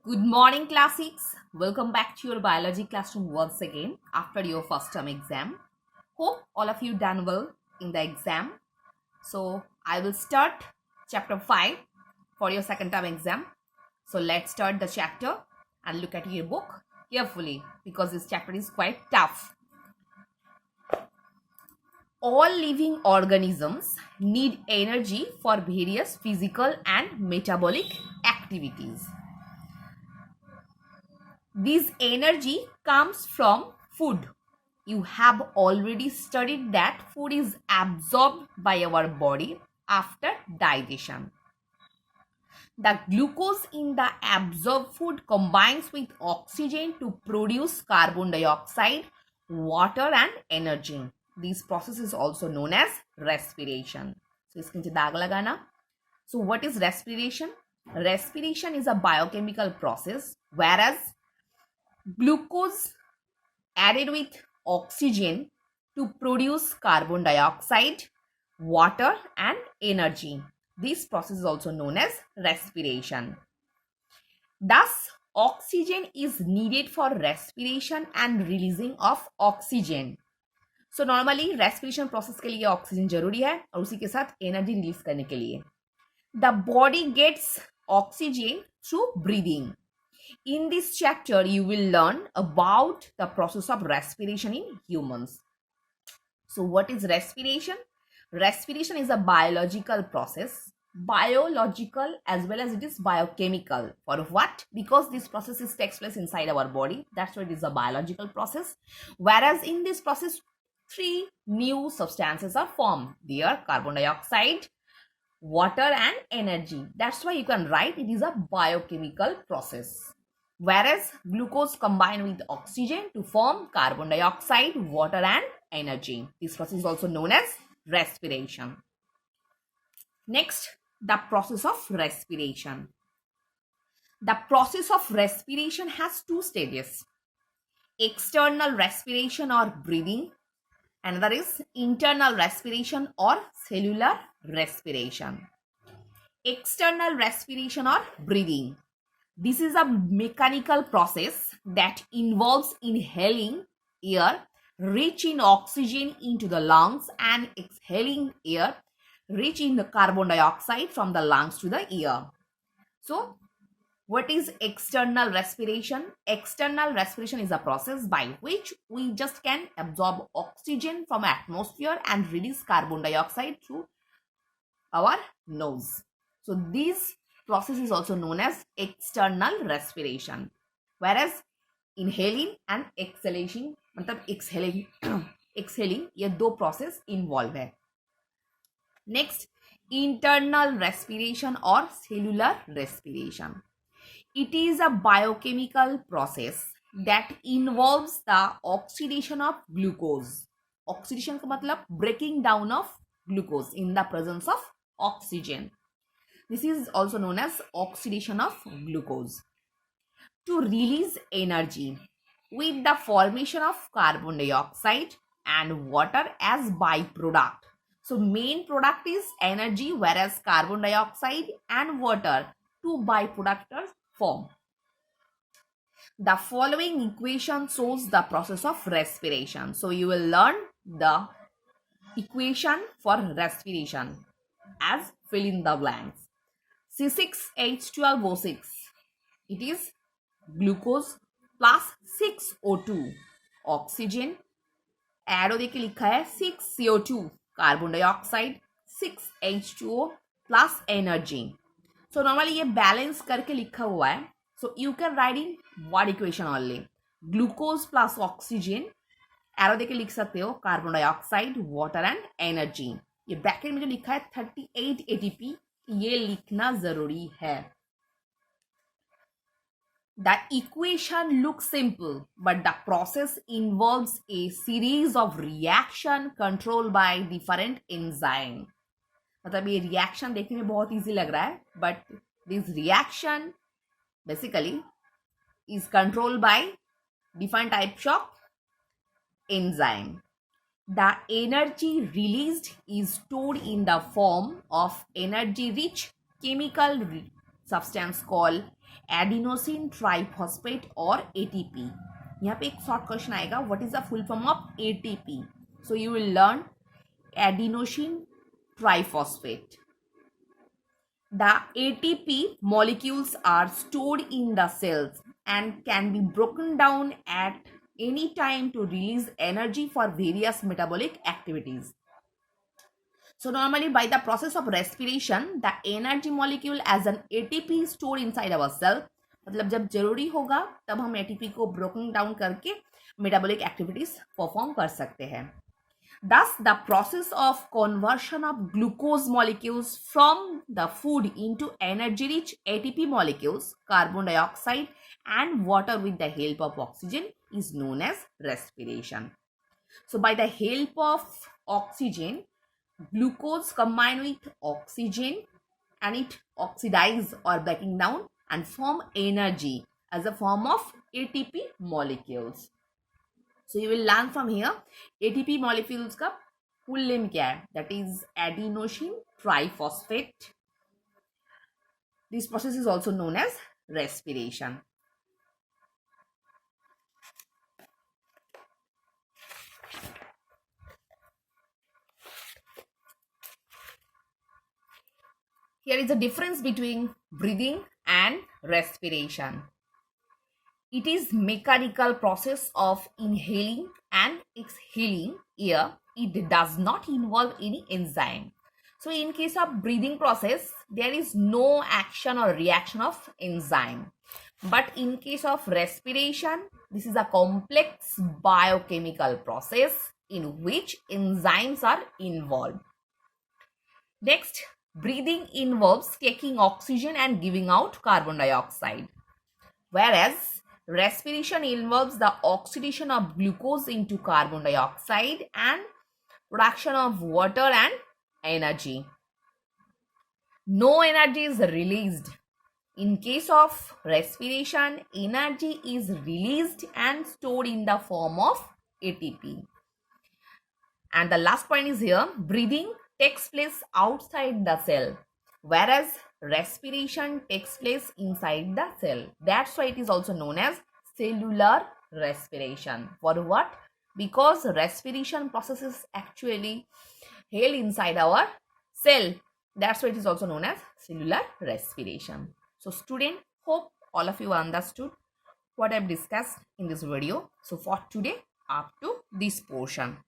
Good morning, class 6. Welcome back to your biology classroom once again after your first term exam. Hope all of you done well in the exam. So, I will start chapter 5 for your second term exam. So, let's start the chapter and look at your book carefully because this chapter is quite tough. All living organisms need energy for various physical and metabolic activities. This energy comes from food. You have already studied that food is absorbed by our body after digestion. The glucose in the absorbed food combines with oxygen to produce carbon dioxide, water and energy. This process is also known as respiration. So, इसके नीचे दाग लगाना. So, what is respiration? Respiration is a biochemical process whereas glucose added with oxygen to produce carbon dioxide, water and energy. This process is also known as respiration. Thus, oxygen is needed for respiration and releasing of oxygen. So normally respiration process के लिए oxygen जरूरी है और उसी के साथ energy release करने के लिए. The body gets oxygen through breathing. In this chapter, you will learn about the process of respiration in humans. So, what is respiration? Respiration is a biological process, biological as well as it is biochemical. For what? Because this process takes place inside our body. That's why it is a biological process. Whereas in this process, three new substances are formed. They are carbon dioxide, water and energy. That's why you can write it is a biochemical process. Whereas glucose combined with oxygen to form carbon dioxide, water and energy. This process is also known as respiration. Next, the process of respiration. The process of respiration has two stages. External respiration or breathing. Another is internal respiration or cellular respiration. External respiration or breathing. This is a mechanical process that involves inhaling air rich in oxygen into the lungs and exhaling air rich in the carbon dioxide from the lungs to the ear. So, what is external respiration? External respiration is a process by which we just can absorb oxygen from atmosphere and release carbon dioxide through our nose. So, this process is also known as external respiration. Whereas inhaling and exhalation मतलब exhaling ये दो process involve है. Next, internal respiration or cellular respiration. It is a biochemical process that involves the oxidation of glucose. Oxidation का मतलब breaking down of glucose in the presence of oxygen. This is also known as oxidation of glucose. To release energy with the formation of carbon dioxide and water as byproduct. So main product is energy whereas carbon dioxide and water two byproducts form. The following equation shows the process of respiration. So you will learn the equation for respiration as fill in the blanks. C6H12O6. It is glucose plus 6O2 oxygen. Arrow देके लिखा है 6CO2 carbon dioxide 6H2O plus energy. So normally ये balance करके लिखा हुआ है. So you can write in one equation only. Glucose plus oxygen arrow देके लिख सकते हो carbon dioxide water and energy. ये ब्रैकेट में जो लिखा है 38 ATP ये लिखना जरूरी है. The equation looks simple, but the process involves a series of reaction controlled by different enzyme. मतलब ये reaction देखने में बहुत easy लग रहा है, but this reaction basically is controlled by different types of enzyme. The energy released is stored in the form of energy-rich chemical substance called adenosine triphosphate और ATP. यहाँ पे एक शॉर्ट क्वेश्चन आएगा, what is the full form of ATP? So you will learn adenosine triphosphate. The ATP molecules are stored in the cells and can be broken down at any time to release energy for various metabolic activities. So normally by the process of respiration, the energy molecule as an ATP is stored inside our cell. मतलब जब जरूरी होगा तब हम ATP को broken down करके metabolic activities perform कर सकते हैं. Thus, the process of conversion of glucose molecules from the food into energy-rich ATP molecules, carbon dioxide and water with the help of oxygen is known as respiration. So, by the help of oxygen, glucose combine with oxygen and it oxidize or breaking down and form energy as a form of ATP molecules. So you will learn from here ATP molecules का full name क्या है? That is adenosine triphosphate. This process is also known as respiration. Here is the difference between breathing and respiration. It is mechanical process of inhaling and exhaling air. It does not involve any enzyme. So in case of breathing process, there is no action or reaction of enzyme. But in case of respiration, this is a complex biochemical process in which enzymes are involved. Next, breathing involves taking oxygen and giving out carbon dioxide. Whereas respiration involves the oxidation of glucose into carbon dioxide and production of water and energy. No energy is released. In case of respiration, energy is released and stored in the form of ATP. And the last point is here, breathing takes place outside the cell, whereas respiration takes place inside the cell. That's why it is also known as cellular respiration. For what? Because respiration process is actually held inside our cell. That's why it is also known as cellular respiration. So student, hope all of you understood what I've discussed in this video. So for today, up to this portion.